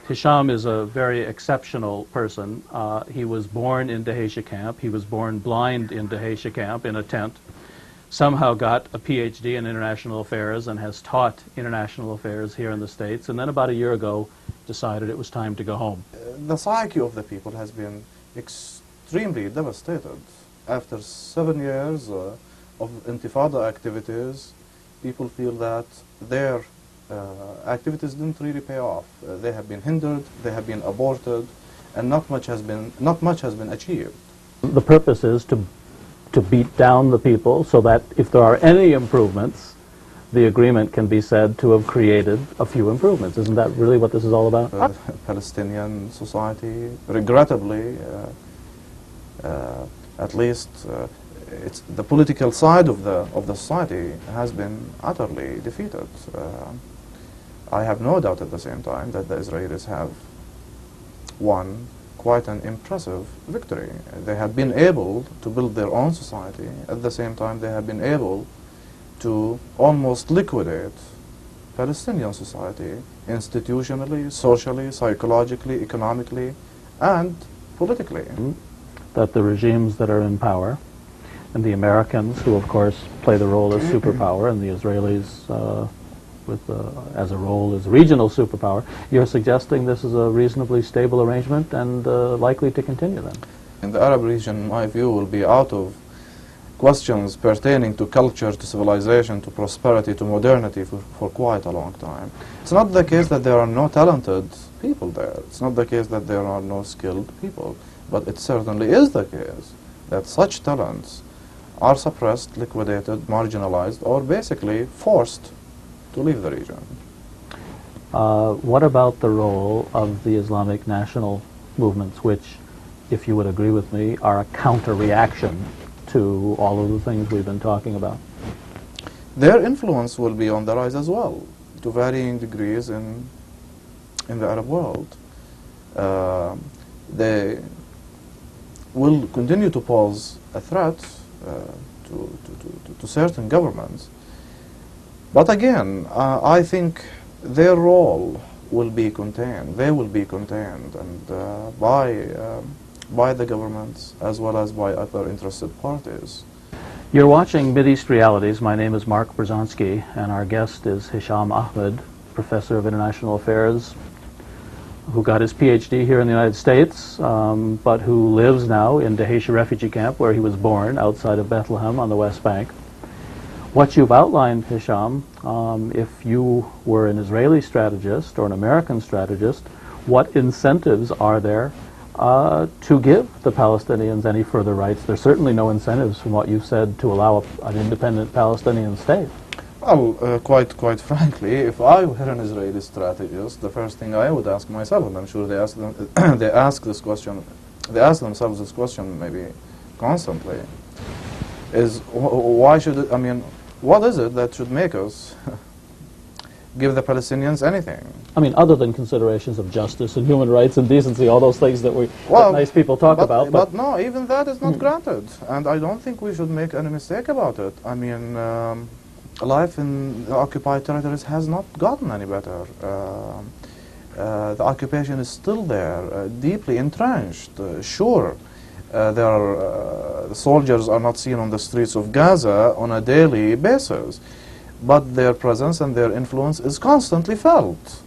Hisham is a very exceptional person. He was born in Dheisheh camp. He was born blind in Dheisheh camp in a tent. Somehow got a PhD in international affairs and has taught international affairs here in the States. And then about a year ago decided it was time to go home. The psyche of the people has been extremely devastated. After 7 years of intifada activities, people feel that their activities didn't really pay off. They have been hindered, they have been aborted, and not much has been achieved. The purpose is to beat down the people so that if there are any improvements, the agreement can be said to have created a few improvements. Isn't that really what this is all about? Palestinian society, regrettably, at least it's the political side of the society has been utterly defeated. I have no doubt at the same time that the Israelis have won quite an impressive victory. They have been able to build their own society. At the same time, they have been able to almost liquidate Palestinian society institutionally, socially, psychologically, economically, and politically. That the regimes that are in power, and the Americans, who of course play the role as superpower, and the Israelis as a role as regional superpower, you're suggesting this is a reasonably stable arrangement and likely to continue then? In the Arab region, my view will be out of questions pertaining to culture, to civilization, to prosperity, to modernity for quite a long time. It's not the case that there are no talented people there. It's not the case that there are no skilled people. But it certainly is the case that such talents are suppressed, liquidated, marginalized, or basically forced to leave the region. What about the role of the Islamic national movements, which, if you would agree with me, are a counter-reaction to all of the things we've been talking about? Their influence will be on the rise as well, to varying degrees in the Arab world. They will continue to pose a threat to certain governments. But again, I think their role will be contained. They will be contained, and by the governments as well as by other interested parties. You're watching Mideast Realities. My name is Mark Brzezinski, and our guest is Hisham Ahmed, Professor of International Affairs, who got his PhD here in the United States, but who lives now in Dheisheh refugee camp, where he was born, outside of Bethlehem on the West Bank. What you've outlined, Hisham, if you were an Israeli strategist or an American strategist, what incentives are there to give the Palestinians any further rights? There's certainly no incentives from what you've said to allow an independent Palestinian state. Well, quite frankly, if I were an Israeli strategist, the first thing I would ask myself, and I'm sure they ask themselves this question maybe constantly, is why should it, I mean, what is it that should make us give the Palestinians anything? I mean, other than considerations of justice and human rights and decency, all those things that nice people talk about. But no, even that is not granted, and I don't think we should make any mistake about it. I mean, life in the occupied territories has not gotten any better. The occupation is still there, deeply entrenched. Sure, the soldiers are not seen on the streets of Gaza on a daily basis, but their presence and their influence is constantly felt.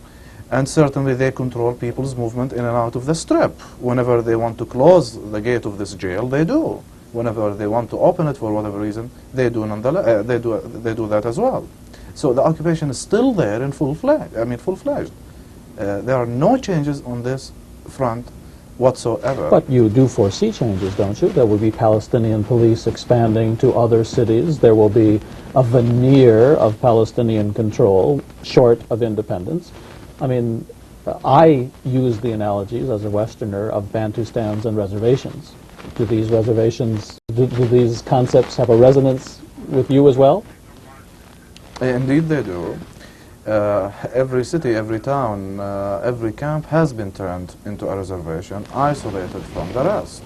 And certainly they control people's movement in and out of the strip. Whenever they want to close the gate of this jail, they do. Whenever they want to open it for whatever reason, they do nonetheless. They do that as well. So the occupation is still there in full-fledged. I mean, full-fledged. There are no changes on this front whatsoever. But you do foresee changes, don't you? There will be Palestinian police expanding to other cities. There will be a veneer of Palestinian control, short of independence. I mean, I use the analogies as a Westerner of Bantustans and reservations. Do these reservations, do these concepts have a resonance with you as well? Indeed they do. Every city, every town, every camp has been turned into a reservation, isolated from the rest.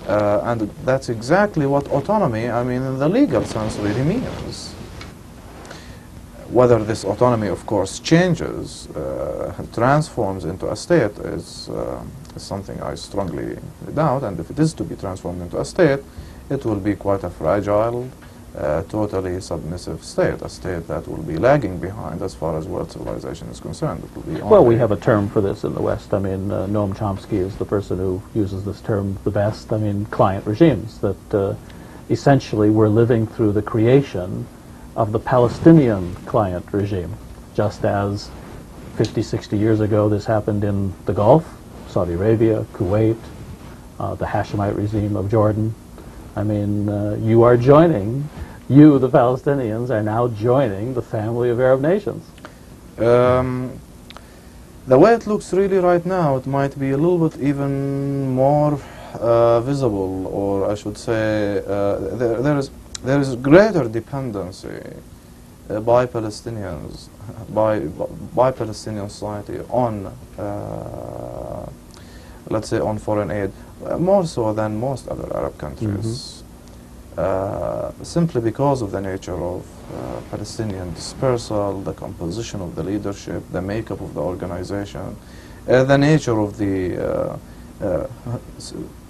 And that's exactly what autonomy, I mean, in the legal sense, really means. Whether this autonomy, of course, changes, transforms into a state is something I strongly doubt, and if it is to be transformed into a state, it will be quite a fragile, totally submissive state, a state that will be lagging behind as far as world civilization is concerned. It will be Well, we have a term for this in the West. I mean, Noam Chomsky is the person who uses this term the best. I mean, client regimes, that essentially we're living through the creation of the Palestinian client regime, just as 50, 60 years ago this happened in the Gulf, Saudi Arabia, Kuwait, the Hashemite regime of Jordan. I mean, you are joining, you, the Palestinians, are now joining the family of Arab nations. The way it looks really right now, it might be a little bit even more visible, or I should say, there is greater dependency by Palestinians, by Palestinian society on, let's say, on foreign aid, more so than most other Arab countries, simply because of the nature of Palestinian dispersal, the composition of the leadership, the makeup of the organization, the nature of the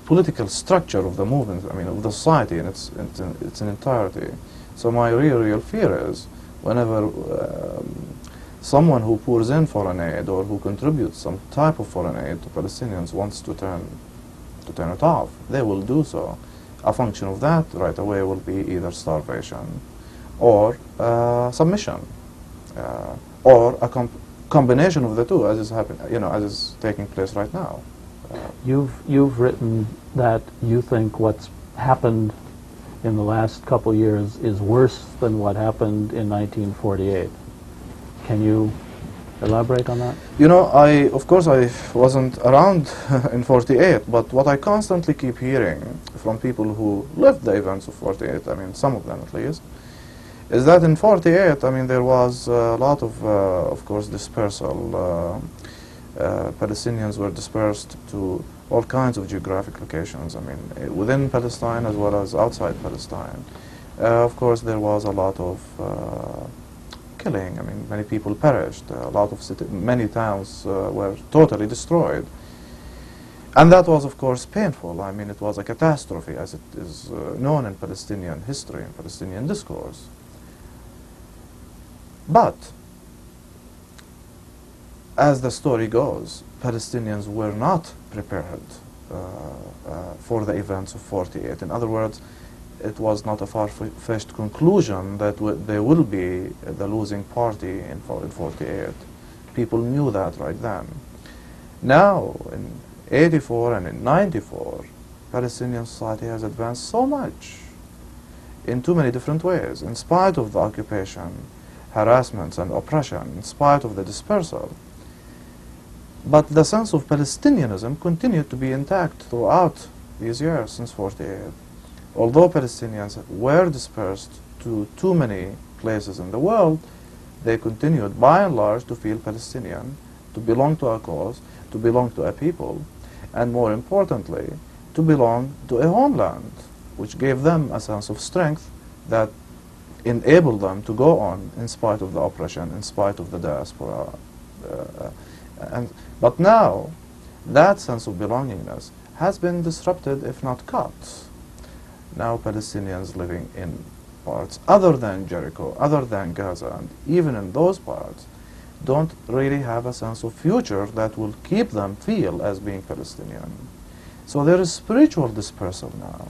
political structure of the movement, I mean, of the society in its entirety. So my real fear is whenever someone who pours in foreign aid or who contributes some type of foreign aid to Palestinians wants to turn it off, they will do so. A function of that right away will be either starvation or submission, or a combination of the two, as is as is taking place right now. You've written that you think what's happened in the last couple years is worse than what happened in 1948. Can you elaborate on that? You know, of course I wasn't around in 48, but what I constantly keep hearing from people who lived the events of 48, I mean some of them at least, is that in 48, I mean, there was a lot of course, dispersal. Palestinians were dispersed to all kinds of geographic locations, I mean, within Palestine as well as outside Palestine. Of course, there was a lot of killing. I mean, many people perished. A lot of many towns were totally destroyed. And that was, of course, painful. I mean, it was a catastrophe, as it is known in Palestinian history and Palestinian discourse. But as the story goes, Palestinians were not prepared for the events of 48. In other words, it was not a far-fetched conclusion that they will be the losing party in 48. People knew that right then. Now, in 84 and in 94, Palestinian society has advanced so much in too many different ways, in spite of the occupation, harassments and oppression, in spite of the dispersal. But the sense of Palestinianism continued to be intact throughout these years since 48. Although Palestinians were dispersed to too many places in the world, they continued by and large to feel Palestinian, to belong to a cause, to belong to a people, and more importantly, to belong to a homeland, which gave them a sense of strength that enabled them to go on in spite of the oppression, in spite of the diaspora. But now, that sense of belongingness has been disrupted, if not cut. Now Palestinians living in parts other than Jericho, other than Gaza, and even in those parts, don't really have a sense of future that will keep them feel as being Palestinian. So there is spiritual dispersal now,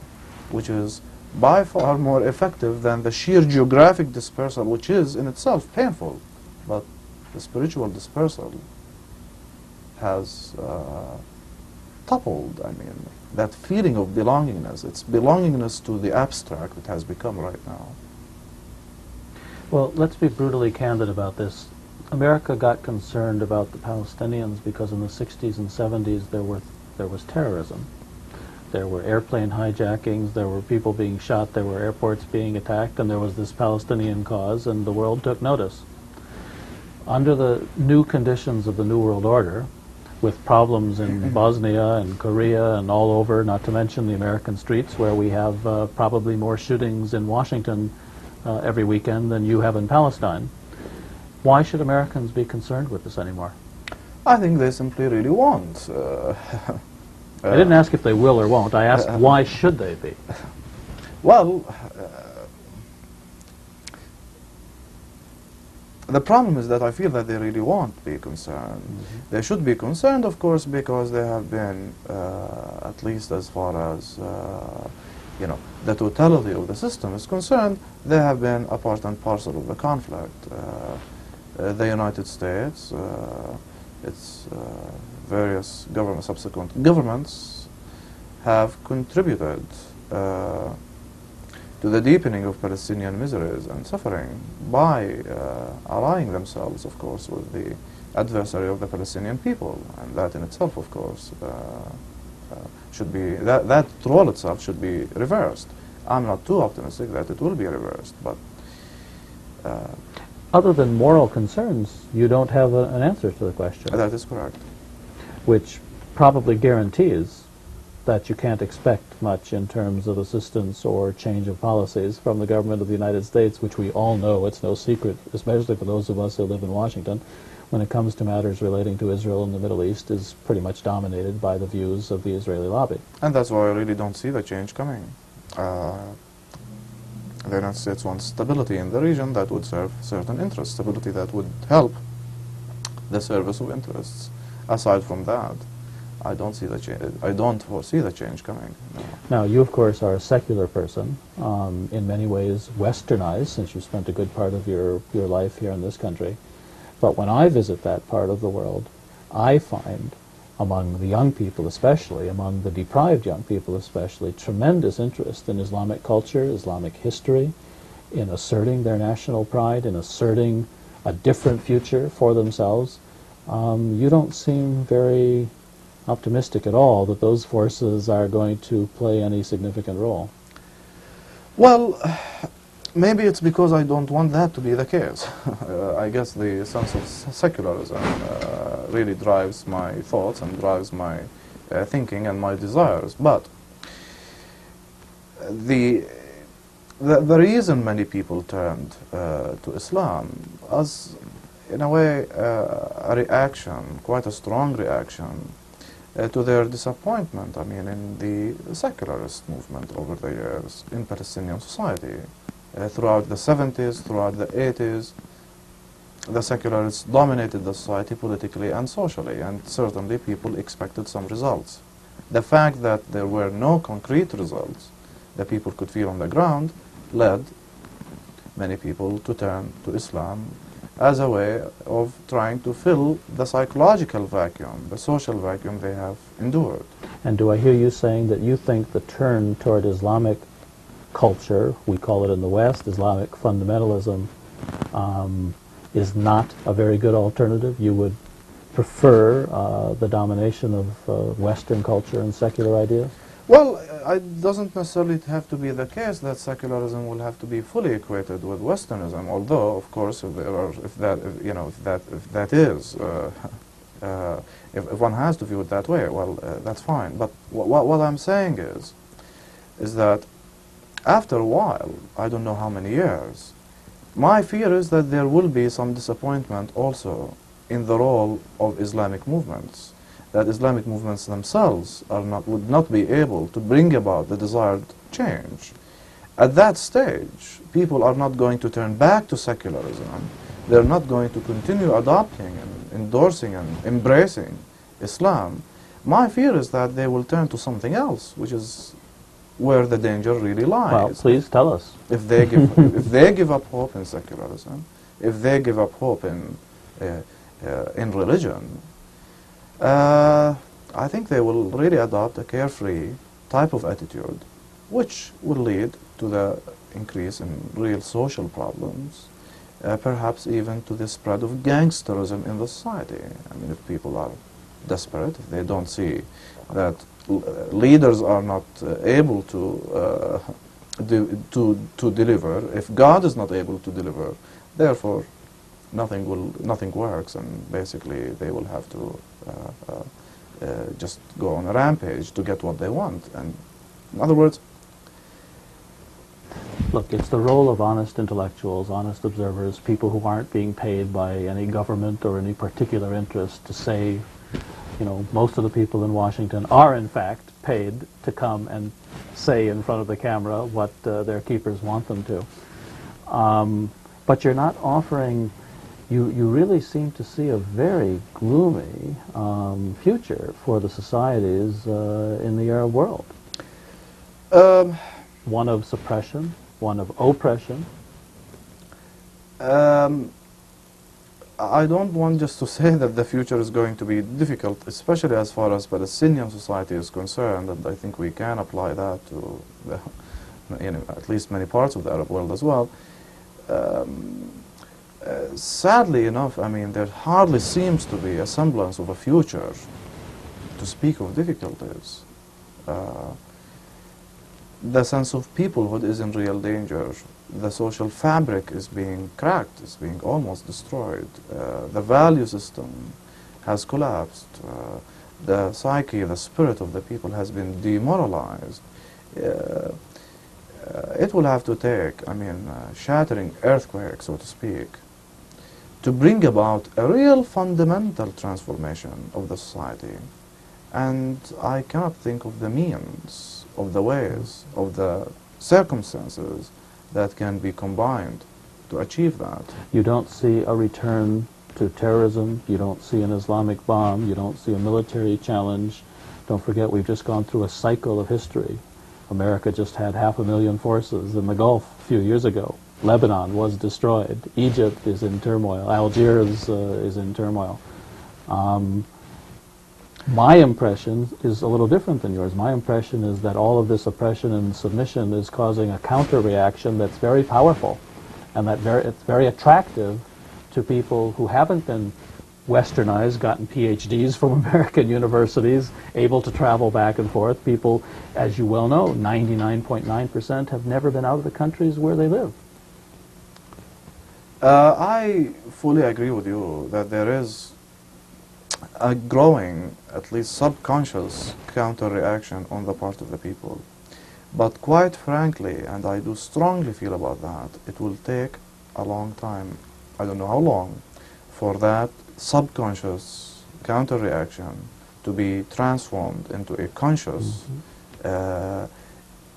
which is by far more effective than the sheer geographic dispersal, which is in itself painful. But the spiritual dispersal has toppled, I mean, that feeling of belongingness. It's belongingness to the abstract it has become right now. Well, let's be brutally candid about this. America got concerned about the Palestinians because in the 60s and 70s there was terrorism. There were airplane hijackings, there were people being shot, there were airports being attacked, and there was this Palestinian cause, and the world took notice. Under the new conditions of the New World Order, with problems in Bosnia and Korea and all over, not to mention the American streets, where we have probably more shootings in Washington every weekend than you have in Palestine. Why should Americans be concerned with this anymore? I think they simply really won't. I didn't ask if they will or won't. I asked why should they be? Well, the problem is that I feel that they really won't be concerned. They should be concerned, of course, because they have been, at least as far as the totality of the system is concerned, they have been a part and parcel of the conflict. The United States, its various subsequent governments have contributed to the deepening of Palestinian miseries and suffering by allying themselves, of course, with the adversary of the Palestinian people, and that in itself, of course, should be, that role itself should be reversed. I'm not too optimistic that it will be reversed, but other than moral concerns, you don't have an answer to the question. that is correct. Which probably guarantees that you can't expect much in terms of assistance or change of policies from the government of the United States, which we all know, it's no secret, especially for those of us who live in Washington, when it comes to matters relating to Israel and the Middle East, is pretty much dominated by the views of the Israeli lobby. And that's why I really don't see the change coming. The United States wants stability in the region that would serve certain interests, stability that would help the service of interests. Aside from that, I don't see the I don't foresee the change coming. No. Now, you, of course, are a secular person, in many ways westernized, since you spent a good part of your life here in this country. But when I visit that part of the world, I find, among the young people especially, among the deprived young people especially, tremendous interest in Islamic culture, Islamic history, in asserting their national pride, in asserting a different future for themselves. You don't seem very optimistic at all that those forces are going to play any significant role. Well, maybe it's because I don't want that to be the case. I guess the sense of secularism really drives my thoughts and drives my thinking and my desires. But the reason many people turned to Islam as, in a way, a reaction, quite a strong reaction, to their disappointment, I mean, in the secularist movement over the years in Palestinian society. Throughout the 70s, throughout the 80s, the secularists dominated the society politically and socially, and certainly people expected some results. The fact that there were no concrete results that people could feel on the ground led many people to turn to Islam as a way of trying to fill the psychological vacuum, the social vacuum they have endured. And do I hear you saying that you think the turn toward Islamic culture, we call it in the West, Islamic fundamentalism, is not a very good alternative? You would prefer the domination of Western culture and secular ideas? Well, it doesn't necessarily have to be the case that secularism will have to be fully equated with Westernism. Although, of course, if one has to view it that way, well, that's fine. But what I'm saying is that after a while, I don't know how many years, my fear is that there will be some disappointment also in the role of Islamic movements. That Islamic movements themselves would not be able to bring about the desired change. At that stage, people are not going to turn back to secularism. They're not going to continue adopting and endorsing and embracing Islam. My fear is that they will turn to something else, which is where the danger really lies. Well, please tell us. If they give, if they give up hope in secularism, if they give up hope in religion, I think they will really adopt a carefree type of attitude, which will lead to the increase in real social problems, perhaps even to the spread of gangsterism in the society. I mean, if people are desperate, if they don't see that leaders are not able to deliver, if God is not able to deliver, therefore nothing works, and basically they will have to just go on a rampage to get what they want. And in other words, Look, it's the role of honest intellectuals, honest observers, people who aren't being paid by any government or any particular interest to say, you know, most of the people in Washington are in fact paid to come and say in front of the camera what their keepers want them to. But you're not offering, you really seem to see a very gloomy future for the societies in the Arab world. One of suppression, one of oppression. I don't want just to say that the future is going to be difficult, especially as far as Palestinian society is concerned, and I think we can apply that to the, you know, at least many parts of the Arab world as well. Sadly enough, I mean, there hardly seems to be a semblance of a future to speak of difficulties. The sense of peoplehood is in real danger. The social fabric is being cracked, is being almost destroyed. The value system has collapsed. The psyche, the spirit of the people has been demoralized. It will have to take, I mean, shattering earthquake, so to speak, to bring about a real fundamental transformation of the society. And I cannot think of the means, of the ways, of the circumstances that can be combined to achieve that. You don't see a return to terrorism, you don't see an Islamic bomb, you don't see a military challenge. Don't forget, we've just gone through a cycle of history. America just had 500,000 forces in the Gulf a few years ago. Lebanon was destroyed. Egypt is in turmoil. Algiers is in turmoil. My impression is a little different than yours. My impression is that all of this oppression and submission is causing a counter-reaction that's very powerful, and that it's very attractive to people who haven't been westernized, gotten PhDs from American universities, able to travel back and forth. People, as you well know, 99.9% have never been out of the countries where they live. I fully agree with you that there is a growing, at least subconscious, counter-reaction on the part of the people. But quite frankly, and I do strongly feel about that, it will take a long time, I don't know how long, for that subconscious counter-reaction to be transformed into a conscious,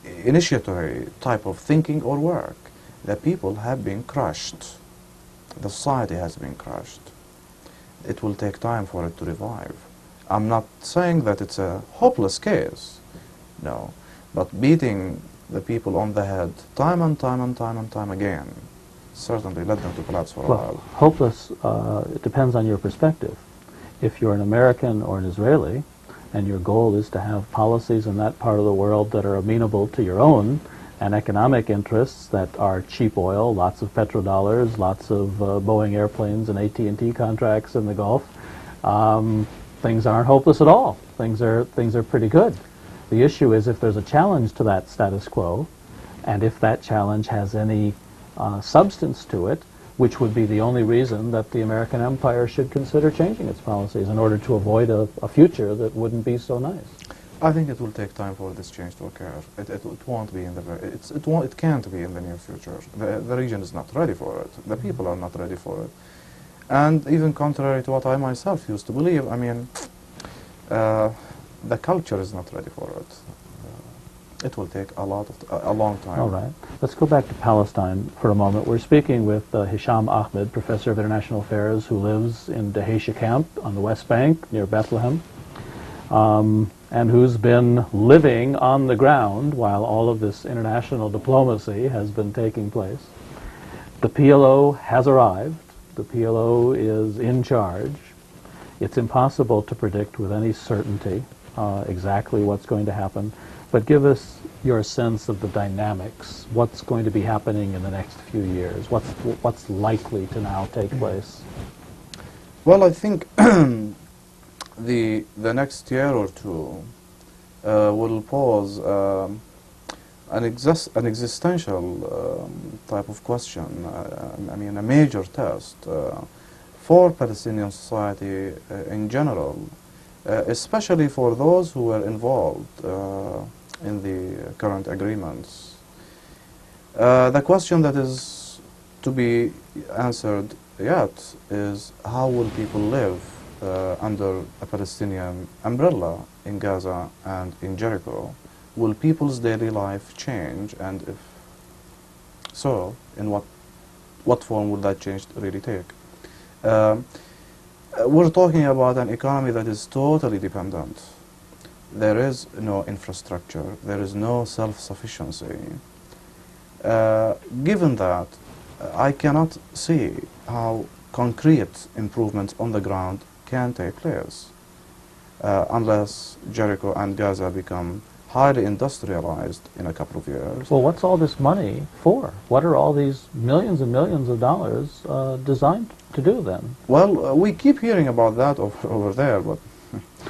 initiatory type of thinking or work. The people have been crushed. The society has been crushed. It will take time for it to revive. I'm not saying that it's a hopeless case, no, but beating the people on the head time and time and time and time again certainly led them to collapse for a while. Hopeless, it depends on your perspective. If you're an American or an Israeli, and your goal is to have policies in that part of the world that are amenable to your own, and economic interests that are cheap oil, lots of petrodollars, lots of Boeing airplanes and AT&T contracts in the Gulf, things aren't hopeless at all. Things are pretty good. The issue is if there's a challenge to that status quo, and if that challenge has any substance to it, which would be the only reason that the American empire should consider changing its policies in order to avoid a future that wouldn't be so nice. I think it will take time for this change to occur. It won't be in the it can't be in the near future. The region is not ready for it. The people are not ready for it. And even contrary to what I myself used to believe, I mean, the culture is not ready for it. It will take a long time. All right. Let's go back to Palestine for a moment. We're speaking with Hisham Ahmed, Professor of International Affairs, who lives in Dheisheh Camp on the West Bank near Bethlehem. And who's been living on the ground while all of this international diplomacy has been taking place. The PLO has arrived. The PLO is in charge. It's impossible to predict with any certainty exactly what's going to happen, but give us your sense of the dynamics. What's going to be happening in the next few years? What's likely to now take place? Well, I think the next year or two will pose an existential type of question. I mean, a major test for Palestinian society in general, especially for those who were involved in the current agreements. The question that is to be answered yet is how will people live under a Palestinian umbrella in Gaza and in Jericho? Will people's daily life change, and if so, in what form would that change really take? We're talking about an economy that is totally dependent. There is no infrastructure, there is no self-sufficiency. Given that, I cannot see how concrete improvements on the ground can take place unless Jericho and Gaza become highly industrialized in a couple of years. Well, what's all this money for? What are all these millions and millions of dollars designed to do then? Well, we keep hearing about that over there, but...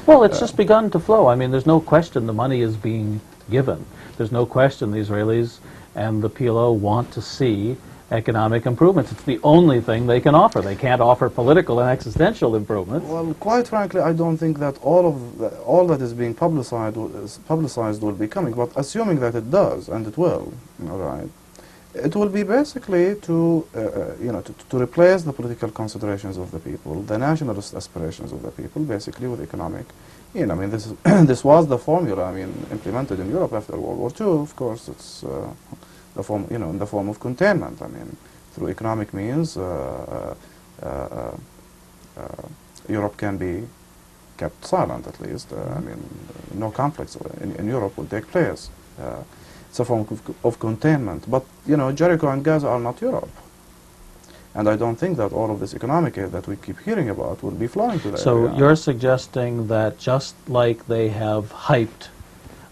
Well, it's just begun to flow. I mean, there's no question the money is being given. There's no question the Israelis and the PLO want to see economic improvements. It's the only thing they can offer. They can't offer political and existential improvements. Well, quite frankly, I don't think that all that is being publicized will be coming. But assuming that it does, and it will, all right, it will be basically to to replace the political considerations of the people, the nationalist aspirations of the people, basically with economic. I mean, this is this was the formula. I mean, implemented in Europe after World War II. Of course, it's the form, in the form of containment. I mean, through economic means, Europe can be kept silent at least. I mean, no conflicts in Europe will take place. It's a form of containment. But, Jericho and Gaza are not Europe. And I don't think that all of this economic aid that we keep hearing about will be flowing to that. So you're suggesting that just like they have hyped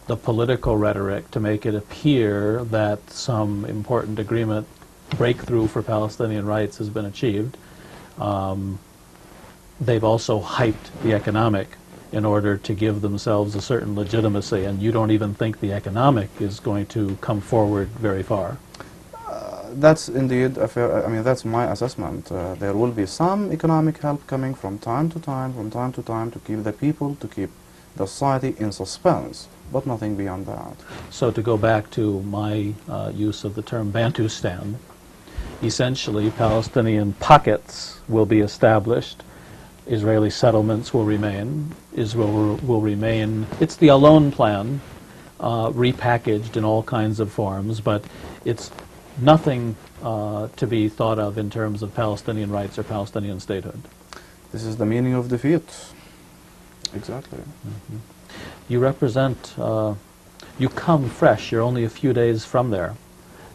the political rhetoric to make it appear that some important agreement breakthrough for Palestinian rights has been achieved, they've also hyped the economic in order to give themselves a certain legitimacy, and you don't even think the economic is going to come forward very far. That's indeed a fair, I mean, that's my assessment. There will be some economic help coming from time to time, to keep the people, to keep the society in suspense, but nothing beyond that. So to go back to my use of the term Bantustan, essentially Palestinian pockets will be established, Israeli settlements will remain, Israel will remain. It's the Alon plan, repackaged in all kinds of forms, but it's nothing to be thought of in terms of Palestinian rights or Palestinian statehood. This is the meaning of defeat. Exactly. Mm-hmm. You represent, you come fresh, you're only a few days from there,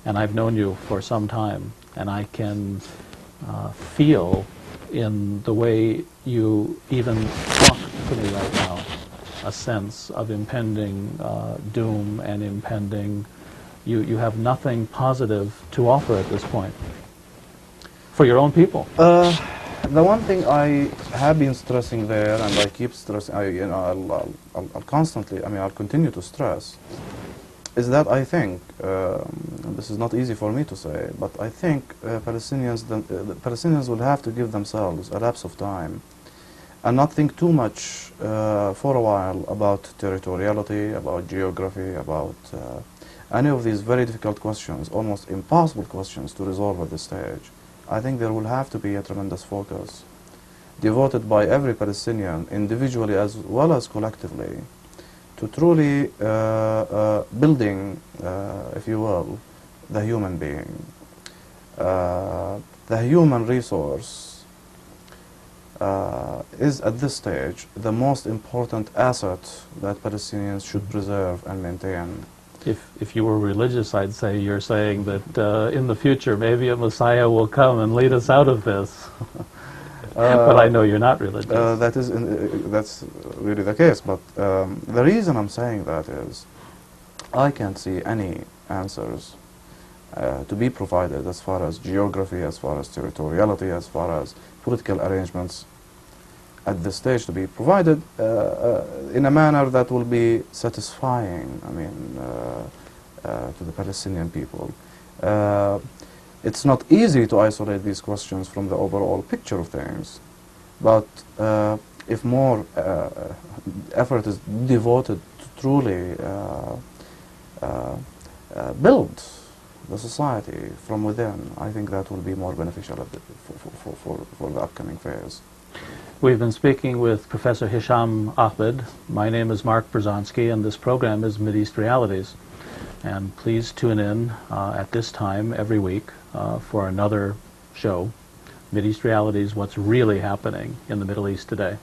and I've known you for some time, and I can feel in the way you even talk to me right now a sense of impending doom and impending, you have nothing positive to offer at this point for your own people. The one thing I have been stressing there, and I keep stressing, I'll constantly, I'll continue to stress, is that I think, and this is not easy for me to say, but I think Palestinians will have to give themselves a lapse of time and not think too much for a while about territoriality, about geography, about any of these very difficult questions, almost impossible questions to resolve at this stage. I think there will have to be a tremendous focus devoted by every Palestinian, individually as well as collectively, to truly building, if you will, the human being. The human resource is at this stage the most important asset that Palestinians should preserve and maintain. If you were religious, I'd say you're saying that in the future maybe a Messiah will come and lead us out of this. But I know you're not religious. That's really the case. But the reason I'm saying that is I can't see any answers to be provided as far as geography, as far as territoriality, as far as political arrangements at this stage to be provided in a manner that will be satisfying, to the Palestinian people. It's not easy to isolate these questions from the overall picture of things, but if more effort is devoted to truly build the society from within. I think that will be more beneficial for the upcoming phase. We've been speaking with Professor Hisham Ahmed. My name is Mark Brzezinski, and this program is Mideast Realities. And please tune in at this time every week for another show, Mideast Realities, what's really happening in the Middle East today.